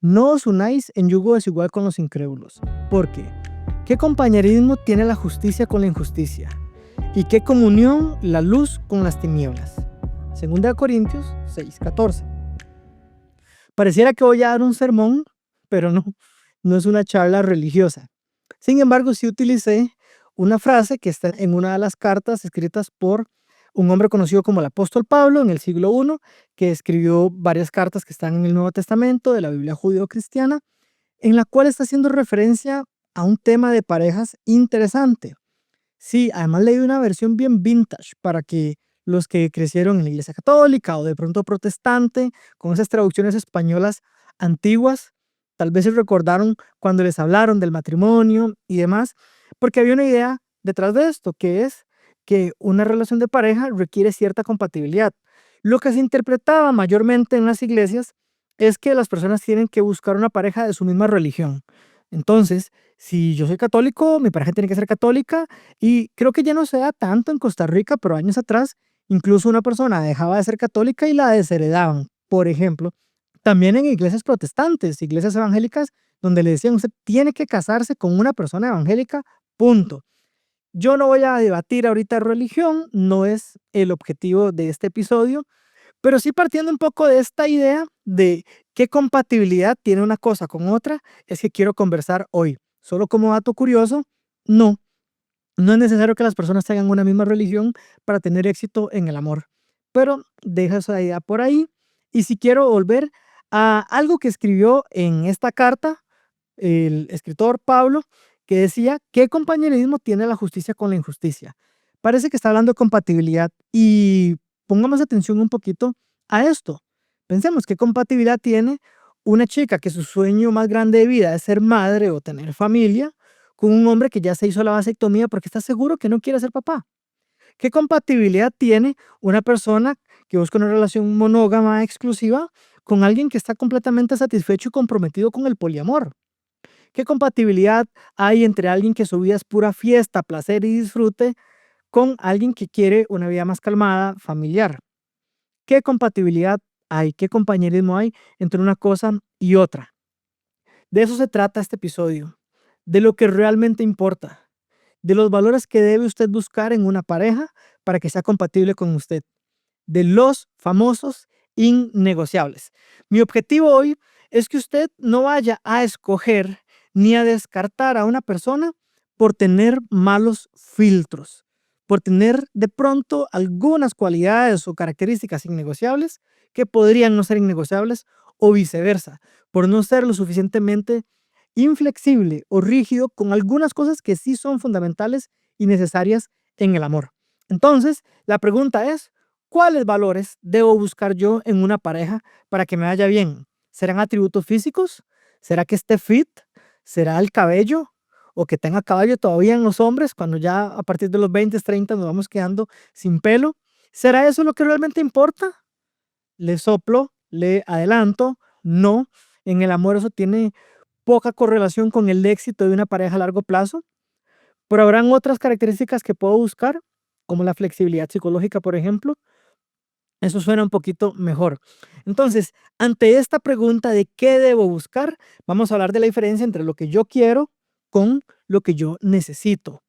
no os unáis en yugo desigual con los incrédulos. ¿Por qué? ¿Qué compañerismo tiene la justicia con la injusticia? ¿Y qué comunión la luz con las tinieblas? 2 Corintios 6:14. Pareciera que voy a dar un sermón, pero no es una charla religiosa. Sin embargo, sí utilicé una frase que está en una de las cartas escritas por un hombre conocido como el apóstol Pablo en el siglo I, que escribió varias cartas que están en el Nuevo Testamento de la Biblia judío-cristiana, en la cual está haciendo referencia a un tema de parejas interesante. Sí, además leí una versión bien vintage para que los que crecieron en la iglesia católica o de pronto protestante, con esas traducciones españolas antiguas, tal vez se recordaron cuando les hablaron del matrimonio y demás, porque había una idea detrás de esto, que es que una relación de pareja requiere cierta compatibilidad. Lo que se interpretaba mayormente en las iglesias es que las personas tienen que buscar una pareja de su misma religión. Entonces, si yo soy católico, mi pareja tiene que ser católica, y creo que ya no se da tanto en Costa Rica, pero años atrás, incluso una persona dejaba de ser católica y la desheredaban. Por ejemplo, también en iglesias protestantes, iglesias evangélicas, donde le decían, usted tiene que casarse con una persona evangélica, punto. Yo no voy a debatir ahorita religión, no es el objetivo de este episodio, pero sí partiendo un poco de esta idea de qué compatibilidad tiene una cosa con otra, es que quiero conversar hoy. Solo como dato curioso, no, no es necesario que las personas tengan una misma religión para tener éxito en el amor. Pero deja esa idea por ahí. Y si quiero volver a algo que escribió en esta carta el escritor Pablo, que decía, ¿qué compañerismo tiene la justicia con la injusticia? Parece que está hablando de compatibilidad y pongamos atención un poquito a esto. Pensemos, ¿qué compatibilidad tiene una chica que su sueño más grande de vida es ser madre o tener familia con un hombre que ya se hizo la vasectomía porque está seguro que no quiere ser papá? ¿Qué compatibilidad tiene una persona que busca una relación monógama exclusiva con alguien que está completamente satisfecho y comprometido con el poliamor? ¿Qué compatibilidad hay entre alguien que su vida es pura fiesta, placer y disfrute con alguien que quiere una vida más calmada, familiar? ¿Qué compatibilidad hay? ¿Qué compañerismo hay entre una cosa y otra? De eso se trata este episodio, de lo que realmente importa, de los valores que debe usted buscar en una pareja para que sea compatible con usted, de los famosos innegociables. Mi objetivo hoy es que usted no vaya a escoger ni a descartar a una persona por tener malos filtros, por tener de pronto algunas cualidades o características innegociables que podrían no ser innegociables o viceversa, por no ser lo suficientemente inflexible o rígido con algunas cosas que sí son fundamentales y necesarias en el amor. Entonces, la pregunta es, ¿cuáles valores debo buscar yo en una pareja para que me vaya bien? ¿Serán atributos físicos? ¿Será que esté fit? ¿Será el cabello? ¿O que tenga cabello todavía en los hombres cuando ya a partir de los 20, 30 nos vamos quedando sin pelo? ¿Será eso lo que realmente importa? Le soplo, le adelanto, no. En el amor eso tiene poca correlación con el éxito de una pareja a largo plazo, pero habrán otras características que puedo buscar, como la flexibilidad psicológica, por ejemplo. Eso suena un poquito mejor. Entonces, ante esta pregunta de qué debo buscar, vamos a hablar de la diferencia entre lo que yo quiero con lo que yo necesito.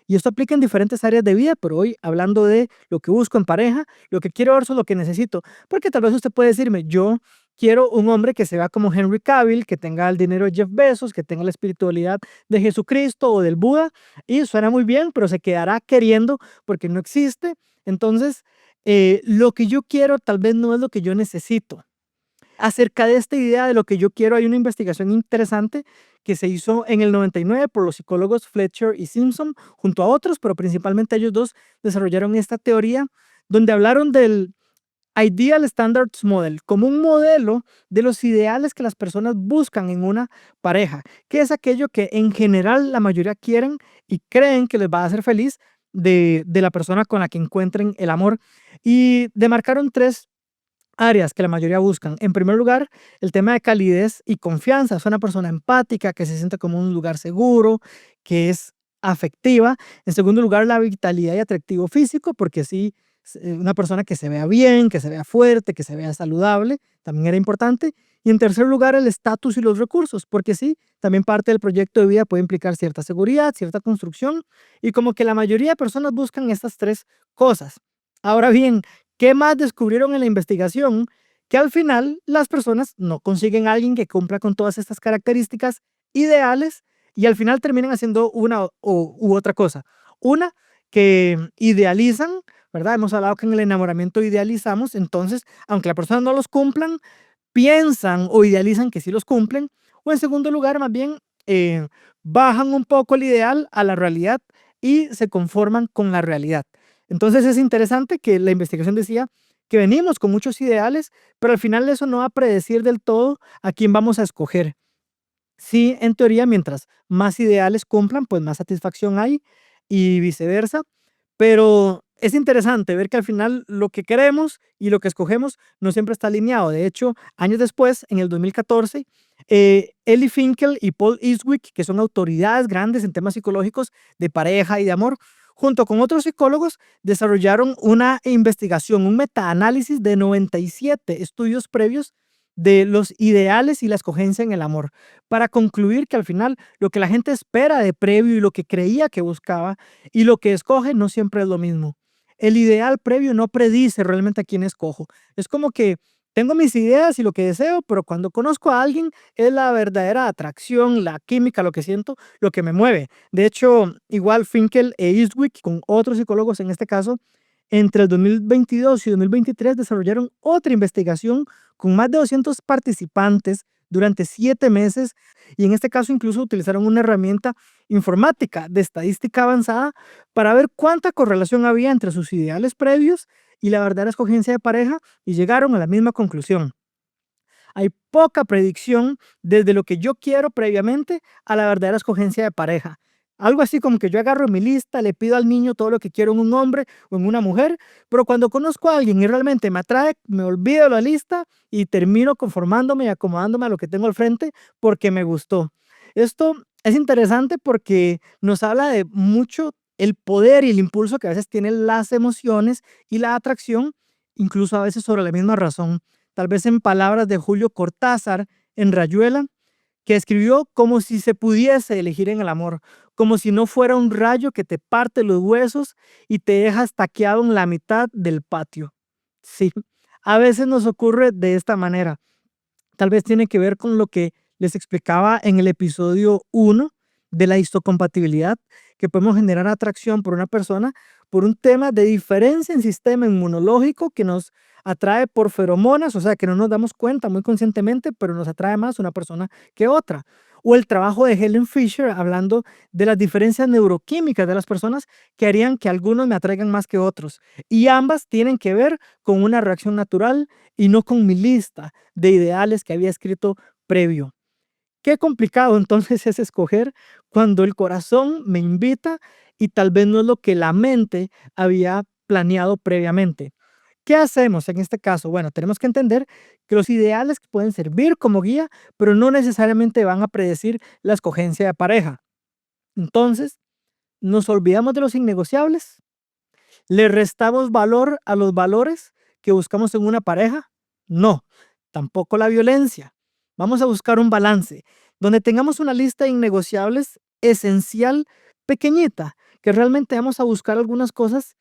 Y esto aplica en diferentes áreas de vida, pero hoy hablando de lo que busco en pareja, lo que quiero versus lo que necesito. Porque tal vez usted puede decirme, yo quiero un hombre que se vea como Henry Cavill, que tenga el dinero de Jeff Bezos, que tenga la espiritualidad de Jesucristo o del Buda, y suena muy bien, pero se quedará queriendo porque no existe. Entonces, lo que yo quiero tal vez no es lo que yo necesito. Acerca de esta idea de lo que yo quiero, hay una investigación interesante que se hizo en el 99 por los psicólogos Fletcher y Simpson, junto a otros, pero principalmente ellos dos desarrollaron esta teoría donde hablaron del Ideal Standards Model como un modelo de los ideales que las personas buscan en una pareja, que es aquello que en general la mayoría quieren y creen que les va a hacer feliz de la persona con la que encuentren el amor. Y demarcaron tres áreas que la mayoría buscan. En primer lugar, el tema de calidez y confianza. Es una persona empática, que se siente como un lugar seguro, que es afectiva. En segundo lugar, la vitalidad y atractivo físico, porque sí una persona que se vea bien, que se vea fuerte, que se vea saludable, también era importante. Y en tercer lugar, el estatus y los recursos, porque sí, también parte del proyecto de vida puede implicar cierta seguridad, cierta construcción, y como que la mayoría de personas buscan estas tres cosas. Ahora bien, ¿qué más descubrieron en la investigación? Que al final las personas no consiguen a alguien que cumpla con todas estas características ideales y al final terminan haciendo una u otra cosa. Una, que idealizan, ¿verdad? Hemos hablado que en el enamoramiento idealizamos, entonces, aunque la persona no los cumplan, piensan o idealizan que sí los cumplen. O en segundo lugar, más bien, bajan un poco el ideal a la realidad y se conforman con la realidad. Entonces es interesante que la investigación decía que venimos con muchos ideales, pero al final eso no va a predecir del todo a quién vamos a escoger. Sí, en teoría, mientras más ideales cumplan, pues más satisfacción hay y viceversa. Pero es interesante ver que al final lo que queremos y lo que escogemos no siempre está alineado. De hecho, años después, en el 2014, Ellie Finkel y Paul Eastwick, que son autoridades grandes en temas psicológicos de pareja y de amor, junto con otros psicólogos, desarrollaron una investigación, un metaanálisis de 97 estudios previos de los ideales y la escogencia en el amor, para concluir que al final lo que la gente espera de previo y lo que creía que buscaba y lo que escoge no siempre es lo mismo. El ideal previo no predice realmente a quién escojo. Es como que tengo mis ideas y lo que deseo, pero cuando conozco a alguien es la verdadera atracción, la química, lo que siento, lo que me mueve. De hecho, igual Finkel e Eastwick, con otros psicólogos en este caso, entre el 2022 y 2023 desarrollaron otra investigación con más de 200 participantes durante 7 meses y en este caso incluso utilizaron una herramienta informática de estadística avanzada para ver cuánta correlación había entre sus ideales previos y la verdadera escogencia de pareja y llegaron a la misma conclusión. Hay poca predicción desde lo que yo quiero previamente a la verdadera escogencia de pareja. Algo así como que yo agarro mi lista, le pido al niño todo lo que quiero en un hombre o en una mujer, pero cuando conozco a alguien y realmente me atrae, me olvido de la lista y termino conformándome y acomodándome a lo que tengo al frente porque me gustó. Esto es interesante porque nos habla de mucho el poder y el impulso que a veces tienen las emociones y la atracción, incluso a veces sobre la misma razón. Tal vez en palabras de Julio Cortázar en Rayuela, que escribió como si se pudiese elegir en el amor, como si no fuera un rayo que te parte los huesos y te deja estaqueado en la mitad del patio. Sí, a veces nos ocurre de esta manera. Tal vez tiene que ver con lo que les explicaba en el episodio 1 de la histocompatibilidad, que podemos generar atracción por una persona por un tema de diferencia en sistema inmunológico que nos atrae por feromonas, o sea, que no nos damos cuenta muy conscientemente, pero nos atrae más una persona que otra. O el trabajo de Helen Fisher hablando de las diferencias neuroquímicas de las personas que harían que algunos me atraigan más que otros. Y ambas tienen que ver con una reacción natural y no con mi lista de ideales que había escrito previo. Qué complicado entonces es escoger cuando el corazón me invita y tal vez no es lo que la mente había planeado previamente. ¿Qué hacemos en este caso? Bueno, tenemos que entender que los ideales pueden servir como guía, pero no necesariamente van a predecir la escogencia de pareja. Entonces, nos olvidamos de los innegociables, ¿le restamos valor a los valores que buscamos en una pareja? No, tampoco la violencia. Vamos a buscar un balance donde tengamos una lista de innegociables esencial, pequeñita, que realmente vamos a buscar algunas cosas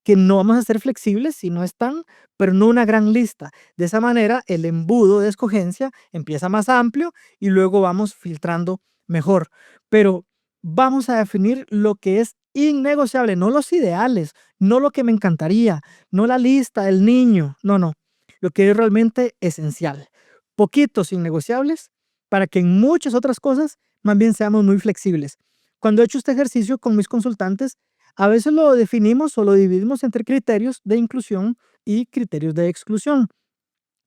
que no vamos a ser flexibles si no están, pero no una gran lista. De esa manera, el embudo de escogencia empieza más amplio y luego vamos filtrando mejor. Pero vamos a definir lo que es innegociable, no los ideales, no lo que me encantaría, no la lista del niño, no, no, lo que es realmente esencial. Poquitos innegociables para que en muchas otras cosas más bien seamos muy flexibles. Cuando he hecho este ejercicio con mis consultantes, a veces lo definimos o lo dividimos entre criterios de inclusión y criterios de exclusión.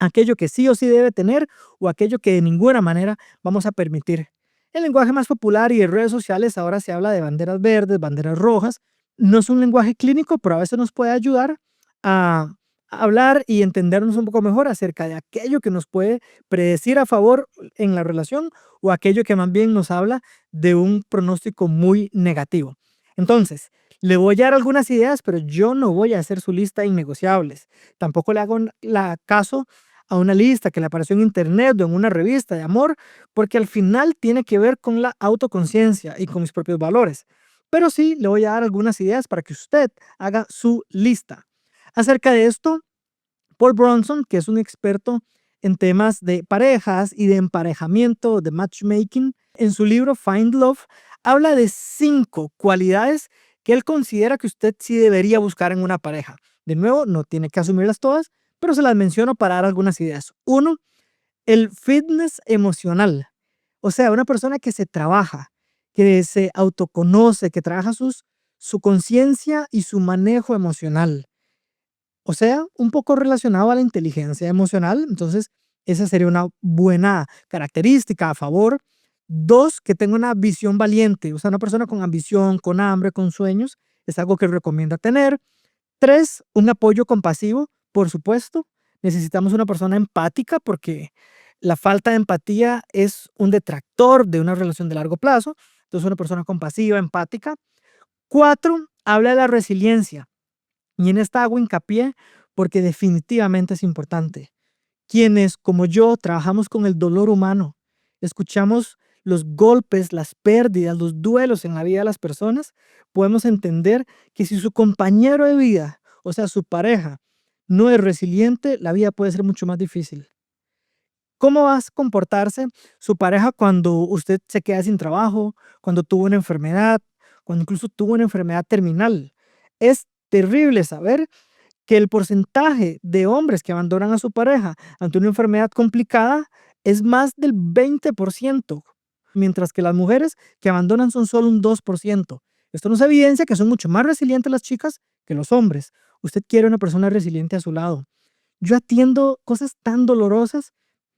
Aquello que sí o sí debe tener o aquello que de ninguna manera vamos a permitir. El lenguaje más popular y en redes sociales ahora se habla de banderas verdes, banderas rojas. No es un lenguaje clínico, pero a veces nos puede ayudar a hablar y entendernos un poco mejor acerca de aquello que nos puede predecir a favor en la relación o aquello que más bien nos habla de un pronóstico muy negativo. Entonces, Le voy a dar algunas ideas, pero yo no voy a hacer su lista de innegociables. Tampoco le hago caso a una lista que le apareció en internet o en una revista de amor, porque al final tiene que ver con la autoconciencia y con mis propios valores. Pero sí le voy a dar algunas ideas para que usted haga su lista. Acerca de esto, Paul Bronson, que es un experto en temas de parejas y de emparejamiento, de matchmaking, en su libro Find Love, habla de 5 cualidades que él considera que usted sí debería buscar en una pareja. De nuevo, no tiene que asumirlas todas, pero se las menciono para dar algunas ideas. Uno, el fitness emocional. O sea, una persona que se trabaja, que se autoconoce, que trabaja su conciencia y su manejo emocional. O sea, un poco relacionado a la inteligencia emocional. Entonces, esa sería una buena característica a favor. 2, que tenga una visión valiente. O sea, una persona con ambición, con hambre, con sueños. Es algo que recomienda tener. 3, un apoyo compasivo, por supuesto. Necesitamos una persona empática porque la falta de empatía es un detractor de una relación de largo plazo. Entonces, una persona compasiva, empática. 4, habla de la resiliencia. Y en esta hago hincapié porque definitivamente es importante. Quienes, como yo, trabajamos con el dolor humano, escuchamos los golpes, las pérdidas, los duelos en la vida de las personas, podemos entender que si su compañero de vida, o sea, su pareja, no es resiliente, la vida puede ser mucho más difícil. ¿Cómo va a comportarse su pareja cuando usted se queda sin trabajo, cuando tuvo una enfermedad, cuando incluso tuvo una enfermedad terminal? Es terrible saber que el porcentaje de hombres que abandonan a su pareja ante una enfermedad complicada es más del 20%, mientras que las mujeres que abandonan son solo un 2%. Esto nos evidencia que son mucho más resilientes las chicas que los hombres. Usted quiere una persona resiliente a su lado. Yo atiendo cosas tan dolorosas,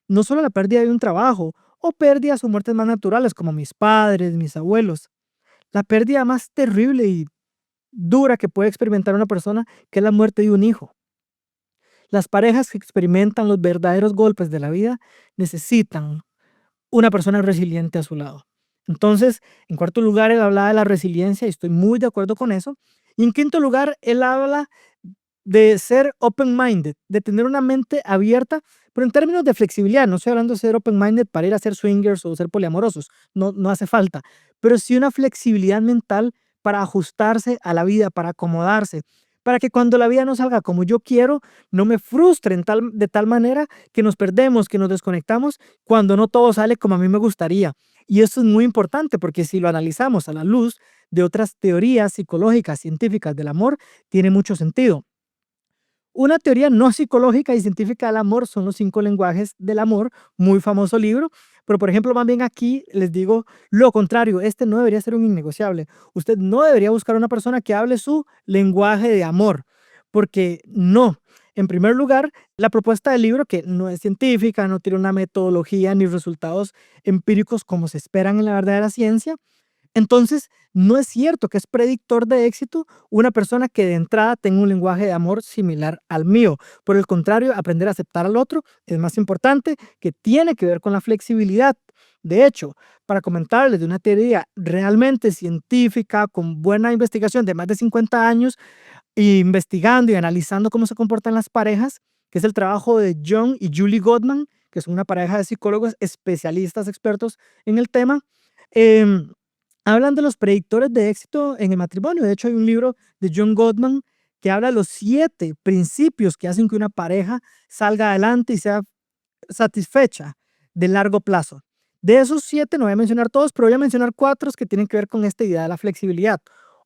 no solo la pérdida de un trabajo o pérdidas o muertes más naturales como mis padres, mis abuelos. La pérdida más terrible y dura que puede experimentar una persona, que es la muerte de un hijo. Las parejas que experimentan los verdaderos golpes de la vida necesitan una persona resiliente a su lado. Entonces, en cuarto lugar, él hablaba de la resiliencia y estoy muy de acuerdo con eso. Y en quinto lugar, él habla de ser open-minded, de tener una mente abierta, pero en términos de flexibilidad. No estoy hablando de ser open-minded para ir a ser swingers o ser poliamorosos, no hace falta, pero sí una flexibilidad mental para ajustarse a la vida, para acomodarse, para que cuando la vida no salga como yo quiero, no me frustre de tal manera que nos perdemos, que nos desconectamos cuando no todo sale como a mí me gustaría. Y esto es muy importante porque si lo analizamos a la luz de otras teorías psicológicas, científicas del amor, tiene mucho sentido. Una teoría no psicológica y científica del amor son los 5 lenguajes del amor, muy famoso libro, pero por ejemplo, más bien aquí les digo lo contrario, este no debería ser un innegociable. Usted no debería buscar una persona que hable su lenguaje de amor, porque no. En primer lugar, la propuesta del libro, que no es científica, no tiene una metodología ni resultados empíricos como se esperan en la verdadera ciencia, entonces, no es cierto que es predictor de éxito una persona que de entrada tenga un lenguaje de amor similar al mío. Por el contrario, aprender a aceptar al otro es más importante, que tiene que ver con la flexibilidad. De hecho, para comentarles de una teoría realmente científica, con buena investigación de más de 50 años, investigando y analizando cómo se comportan las parejas, que es el trabajo de John y Julie Gottman, que son una pareja de psicólogos especialistas, expertos en el tema. em, Hablan de los predictores de éxito en el matrimonio. De hecho, hay un libro de John Gottman que habla de los 7 principios que hacen que una pareja salga adelante y sea satisfecha de largo plazo. De esos 7, no voy a mencionar todos, pero voy a mencionar 4 que tienen que ver con esta idea de la flexibilidad.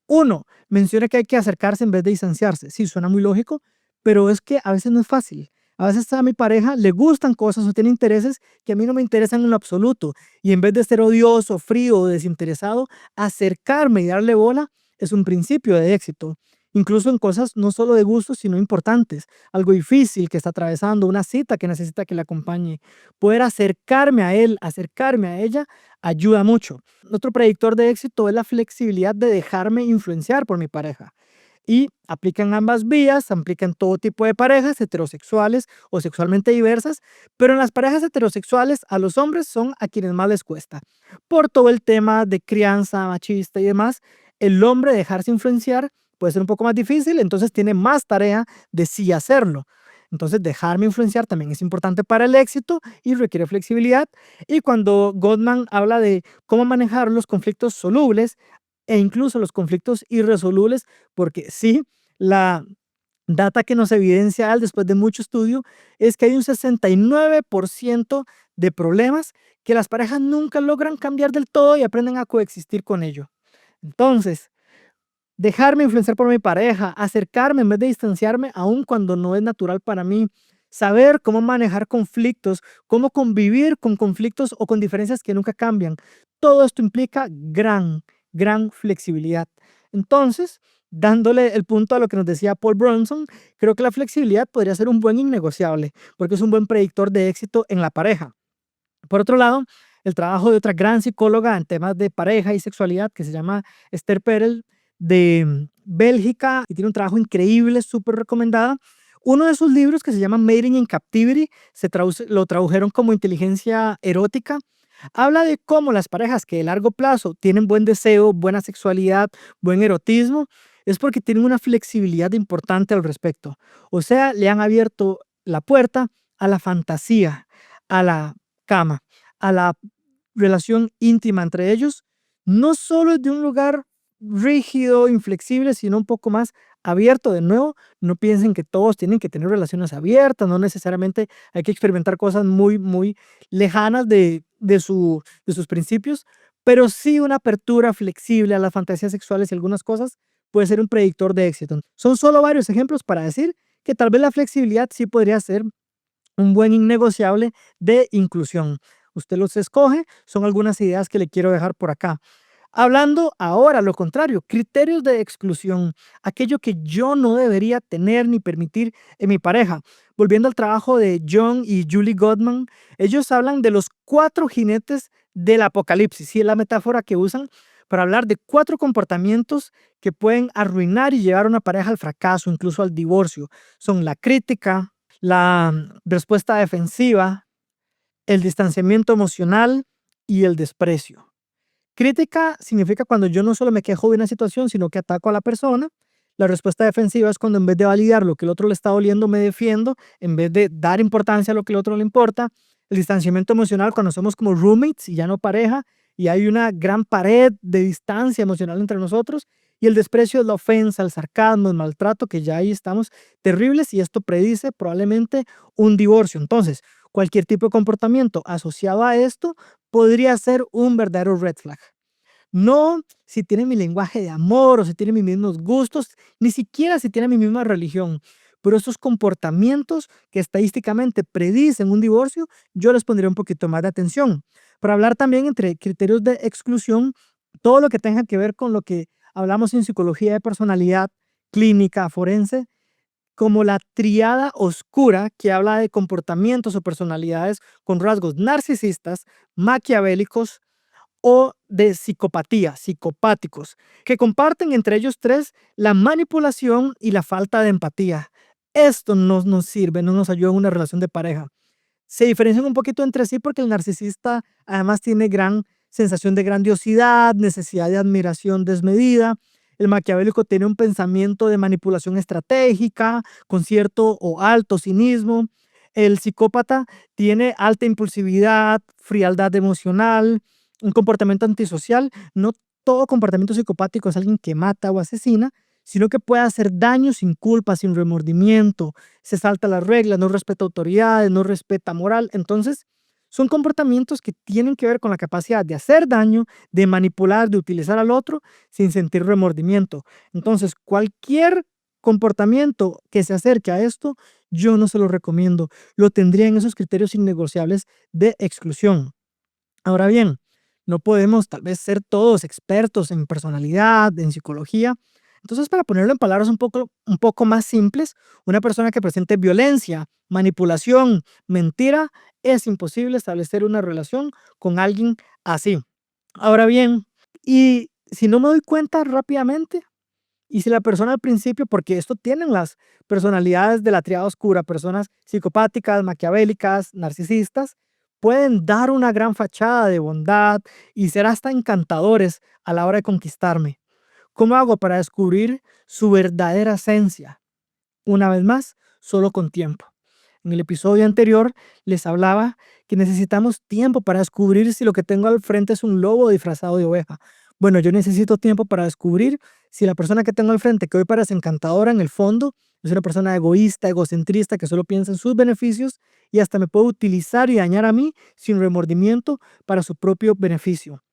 Uno, menciona que hay que acercarse en vez de distanciarse. Sí, suena muy lógico, pero es que a veces no es fácil. A veces a mi pareja le gustan cosas o tiene intereses que a mí no me interesan en lo absoluto. Y en vez de ser odioso, frío o desinteresado, acercarme y darle bola es un principio de éxito. Incluso en cosas no solo de gusto, sino importantes. Algo difícil que está atravesando, una cita que necesita que le acompañe. Poder acercarme a él, acercarme a ella, ayuda mucho. Otro predictor de éxito es la flexibilidad de dejarme influenciar por mi pareja. Y aplica en ambas vías, aplica en todo tipo de parejas, heterosexuales o sexualmente diversas, pero en las parejas heterosexuales a los hombres son a quienes más les cuesta. Por todo el tema de crianza machista y demás, El hombre dejarse influenciar puede ser un poco más difícil, entonces tiene más tarea de sí hacerlo. Entonces, dejarme influenciar también es importante para el éxito y requiere flexibilidad. Y cuando Gottman habla de cómo manejar los conflictos solubles e incluso los conflictos irresolubles, porque sí, la data que nos evidencia al después de mucho estudio es que hay un 69% de problemas que las parejas nunca logran cambiar del todo y aprenden a coexistir con ello. Entonces, dejarme influenciar por mi pareja, acercarme en vez de distanciarme, aun cuando no es natural para mí, saber cómo manejar conflictos, cómo convivir con conflictos o con diferencias que nunca cambian. Todo esto implica gran flexibilidad. Entonces, dándole el punto a lo que nos decía Paul Bronson, creo que la flexibilidad podría ser un buen innegociable, porque es un buen predictor de éxito en la pareja. Por otro lado, el trabajo de otra gran psicóloga en temas de pareja y sexualidad que se llama Esther Perel de Bélgica y tiene un trabajo increíble, súper recomendada. Uno de sus libros que se llama Mating in Captivity, lo tradujeron como inteligencia erótica, habla de cómo las parejas que a largo plazo tienen buen deseo, buena sexualidad, buen erotismo, es porque tienen una flexibilidad importante al respecto. O sea, le han abierto la puerta a la fantasía, a la cama, a la relación íntima entre ellos, no solo es de un lugar rígido, inflexible, sino un poco más abierto. De nuevo, no piensen que todos tienen que tener relaciones abiertas, no necesariamente hay que experimentar cosas muy lejanas de sus principios, pero sí una apertura flexible a las fantasías sexuales y algunas cosas puede ser un predictor de éxito. Son solo varios ejemplos para decir que tal vez la flexibilidad sí podría ser un buen innegociable de inclusión. Usted los escoge, son algunas ideas que le quiero dejar por acá. Hablando ahora lo contrario, criterios de exclusión, aquello que yo no debería tener ni permitir en mi pareja. Volviendo al trabajo de John y Julie Gottman, ellos hablan de los 4 jinetes del apocalipsis, y es la metáfora que usan para hablar de 4 comportamientos que pueden arruinar y llevar a una pareja al fracaso, incluso al divorcio. Son la crítica, la respuesta defensiva, el distanciamiento emocional y el desprecio. Crítica significa cuando yo no solo me quejo de una situación, sino que ataco a la persona. La respuesta defensiva es cuando en vez de validar lo que el otro le está doliendo, me defiendo, en vez de dar importancia a lo que el otro le importa. El distanciamiento emocional, cuando somos como roommates y ya no pareja, y hay una gran pared de distancia emocional entre nosotros. Y el desprecio es la ofensa, el sarcasmo, el maltrato, que ya ahí estamos terribles y esto predice probablemente un divorcio. Entonces, cualquier tipo de comportamiento asociado a esto podría ser un verdadero red flag. No si tiene mi lenguaje de amor o si tiene mis mismos gustos, ni siquiera si tiene mi misma religión. Pero estos comportamientos que estadísticamente predicen un divorcio, yo les pondría un poquito más de atención. Para hablar también entre criterios de exclusión, todo lo que tenga que ver con lo que hablamos en psicología de personalidad clínica, forense, como la triada oscura que habla de comportamientos o personalidades con rasgos narcisistas, maquiavélicos o de psicopatía, psicopáticos, que comparten entre ellos 3 la manipulación y la falta de empatía. Esto no nos sirve, no nos ayuda en una relación de pareja. Se diferencian un poquito entre sí porque el narcisista además tiene gran sensación de grandiosidad, necesidad de admiración desmedida. El maquiavélico tiene un pensamiento de manipulación estratégica con cierto o alto cinismo. El psicópata tiene alta impulsividad, frialdad emocional, un comportamiento antisocial. No todo comportamiento psicopático es alguien que mata o asesina, sino que puede hacer daño sin culpa, sin remordimiento, se salta las reglas, no respeta autoridades, no respeta moral. Entonces, son comportamientos que tienen que ver con la capacidad de hacer daño, de manipular, de utilizar al otro sin sentir remordimiento. Entonces, cualquier comportamiento que se acerque a esto, yo no se lo recomiendo. Lo tendría en esos criterios innegociables de exclusión. Ahora bien, no podemos tal vez ser todos expertos en personalidad, en psicología. Entonces, para ponerlo en palabras un poco más simples, una persona que presente violencia, manipulación, mentira, es imposible establecer una relación con alguien así. Ahora bien, y si no me doy cuenta rápidamente, y si la persona al principio, porque esto tienen las personalidades de la triada oscura, personas psicopáticas, maquiavélicas, narcisistas, pueden dar una gran fachada de bondad y ser hasta encantadores a la hora de conquistarme. ¿Cómo hago para descubrir su verdadera esencia? Una vez más, solo con tiempo. En el episodio anterior les hablaba que necesitamos tiempo para descubrir si lo que tengo al frente es un lobo disfrazado de oveja. Bueno, yo necesito tiempo para descubrir si la persona que tengo al frente, que hoy parece encantadora, en el fondo es una persona egoísta, egocentrista, que solo piensa en sus beneficios y hasta me puede utilizar y dañar a mí sin remordimiento para su propio beneficio.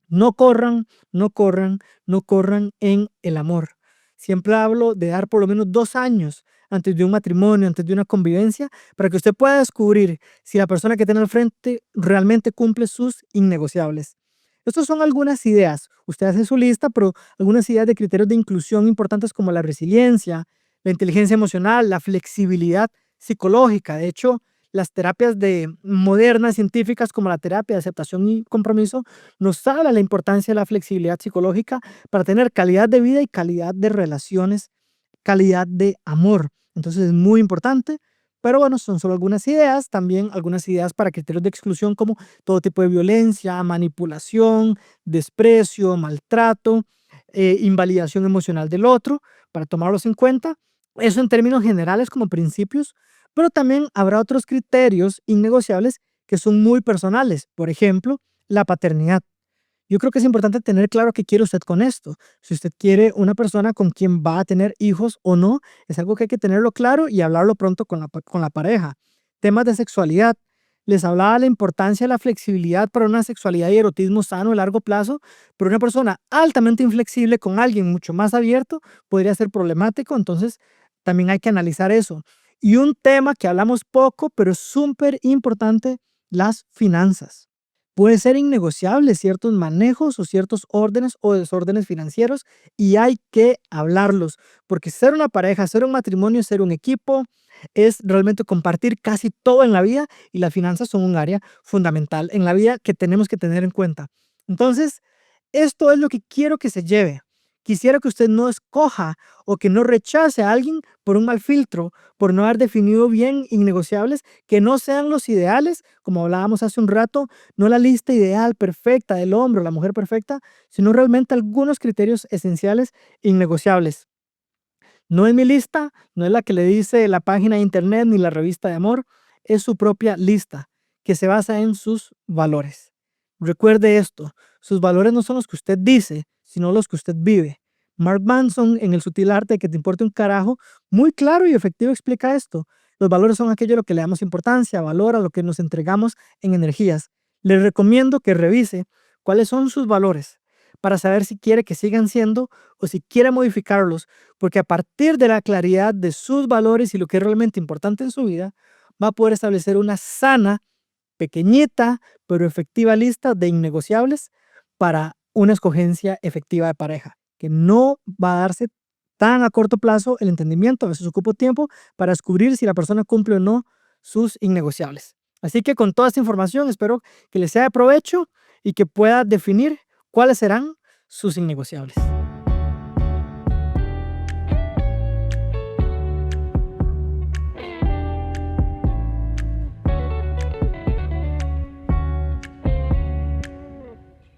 No corran, no corran, no corran en el amor. Siempre hablo de dar por lo menos 2 años antes de un matrimonio, antes de una convivencia, para que usted pueda descubrir si la persona que tiene al frente realmente cumple sus innegociables. Estas son algunas ideas. Usted hace su lista, pero algunas ideas de criterios de inclusión importantes como la resiliencia, la inteligencia emocional, la flexibilidad psicológica. De hecho, las terapias modernas, científicas, como la terapia de aceptación y compromiso, nos habla de la importancia de la flexibilidad psicológica para tener calidad de vida y calidad de relaciones, calidad de amor. Entonces es muy importante, pero bueno, son solo algunas ideas, también algunas ideas para criterios de exclusión como todo tipo de violencia, manipulación, desprecio, maltrato, invalidación emocional del otro, para tomarlos en cuenta. Eso en términos generales como principios, pero también habrá otros criterios innegociables que son muy personales. Por ejemplo, la paternidad. Yo creo que es importante tener claro qué quiere usted con esto. Si usted quiere una persona con quien va a tener hijos o no, es algo que hay que tenerlo claro y hablarlo pronto con la pareja. Temas de sexualidad. Les hablaba de la importancia de la flexibilidad para una sexualidad y erotismo sano a largo plazo, pero una persona altamente inflexible con alguien mucho más abierto podría ser problemático, entonces también hay que analizar eso. Y un tema que hablamos poco, pero es súper importante, las finanzas. Puede ser innegociable ciertos manejos o ciertos órdenes o desórdenes financieros y hay que hablarlos, porque ser una pareja, ser un matrimonio, ser un equipo, es realmente compartir casi todo en la vida y las finanzas son un área fundamental en la vida que tenemos que tener en cuenta. Entonces, esto es lo que quiero que se lleve. Quisiera que usted no escoja o que no rechace a alguien por un mal filtro, por no haber definido bien innegociables que no sean los ideales, como hablábamos hace un rato, no la lista ideal perfecta del hombre o la mujer perfecta, sino realmente algunos criterios esenciales innegociables. No es mi lista, no es la que le dice la página de internet ni la revista de amor, es su propia lista que se basa en sus valores. Recuerde esto, sus valores no son los que usted dice, sino los que usted vive. Mark Manson, en El sutil arte de que te importe un carajo, muy claro y efectivo explica esto. Los valores son aquello a lo que le damos importancia, valor, a lo que nos entregamos en energías. Le recomiendo que revise cuáles son sus valores para saber si quiere que sigan siendo o si quiere modificarlos, porque a partir de la claridad de sus valores y lo que es realmente importante en su vida, va a poder establecer una sana, pequeñita, pero efectiva lista de innegociables para una escogencia efectiva de pareja, que no va a darse tan a corto plazo el entendimiento, a veces ocupa tiempo para descubrir si la persona cumple o no sus innegociables. Así que con toda esta información espero que les sea de provecho y que pueda definir cuáles serán sus innegociables.